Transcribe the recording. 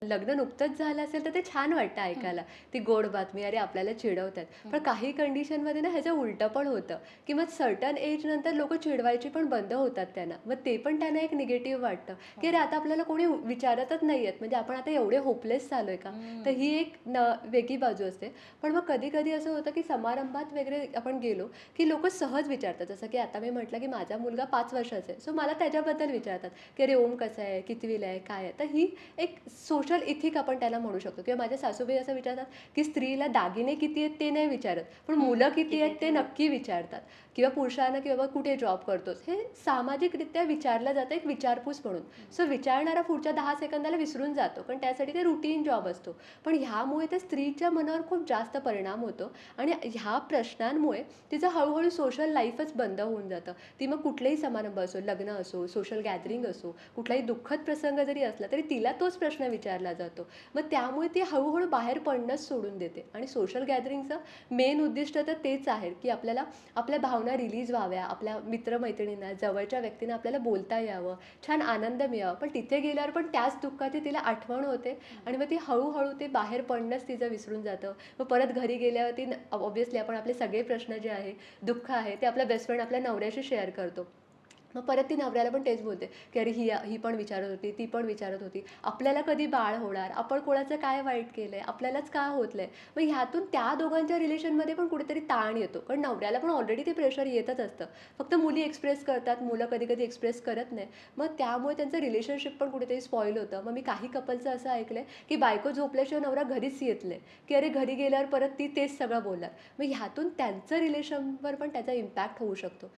लग्न नुकतंच झालं असेल तर ते छान वाटतं हं, ऐकायला. ती गोड बातमी, अरे आपल्याला चिडवतायत. पण हं. काही कंडिशनमध्ये ना ह्याचं उलटं पण होतं, की मग सर्टन एजनंतर लोकं चिडवायची पण बंद होतात त्यांना. मग ते पण त्यांना एक निगेटिव्ह वाटतं, की अरे हो. आता आपल्याला कोणी विचारतच नाहीयेत. म्हणजे आपण आता एवढे होपलेस झालोय का? तर हं. ही एक वेगळी बाजू असते. पण मग कधी-कधी असं होतं, की समारंभात वगैरे आपण गेलो, की लोकं सहज विचारतात. जसं की आता मी म्हटलं, की माझा मुलगा 5 वर्षाचा आहे. सो मला त्याच्याबद्दल विचारतात, की "अरे ओम कसा आहे? कितवीला आहे? काय आहे?" तर ही एक सोशल इथिक आपण त्याला म्हणू शकतो किंवा माझ्या सासूबाई असं विचारतात, की स्त्रीला दागिने किती आहेत ते नाही विचारत, पण मुलं हं. किती किती आहेत आहे ते ते नक्की विचारतात किंवा पुरुषांना की बाबा कुठे जॉब करतोस? हे सामाजिकरित्या विचारलं जातं एक विचारपूस म्हणून. हं. सो विचारणारा पुढच्या 10 सेकंदाला विसरून जातो, कारण त्यासाठी ते रुटीन जॉब असतो. पण ह्यामुळे त्या स्त्रीच्या मनावर खूप जास्त परिणाम होतो आणि ह्या प्रश्नांमुळे तिचं हळू सोशल लाईफच बंद होऊन जातं. ती मग कुठलेही समारंभ असो, लग्न असो, सोशल गॅदरिंग हं. असो, कुठलाही दुःखद प्रसंग जरी असला तरी तिला तोच प्रश्न विचारला जातो. मग त्यामुळे ती हळू बाहेर पडणंच सोडून देते आणि सोशल गॅदरिंगचं मेन उद्दिष्ट तर तेच आहे, की आपल्याला आपल्या भावना रिलीज व्हाव्या, आपल्या मित्र-मैत्रिणींना, जवळच्या व्यक्तींना आपल्याला बोलता यावं, छान आनंद मिळावा. पण तिथे गेल्यावर पण त्याच दुःखाची तिला आठवण होते हं. आणि मग ती हळू ते बाहेर पडणंच तिचं विसरून जातं. मग परत घरी गेल्यावरती ऑब्व्हियसली आपण आपले सगळे प्रश्न जे आहे, दुःख आहे, ते आपला बेस्ट फ्रेंड आपल्या नवऱ्याशी शेअर करतो. मग परत ती नवऱ्याला पण तेच बोलते, की "अरे ही पण विचारत होती, ती पण विचारत होती. आपल्याला कधी बाळ होणार? आपण कोणाचं काय वाईट केलंय? आपल्यालाच का होत नाही?" मग ह्यातून त्या दोघांच्या रिलेशनमध्ये पण कुठेतरी ताण येतो. कारण नवऱ्याला पण ऑलरेडी ते प्रेशर येतच असतं. फक्त मुली एक्सप्रेस करतात, मुलं कधी-कधी एक्सप्रेस करत नाही. मग त्यामुळे त्यांचं रिलेशनशिप पण कुठेतरी स्पॉईल होतं. मग मी काही कपलचं असं ऐकलंय, की बायको झोपल्याशिवाय नवरा घरीच येत नाही, की अरे घरी गेल्यावर परत ती तेच सगळं बोलणार. मग ह्यातून त्यांचं रिलेशनवर पण त्याचा इम्पॅक्ट होऊ शकतो.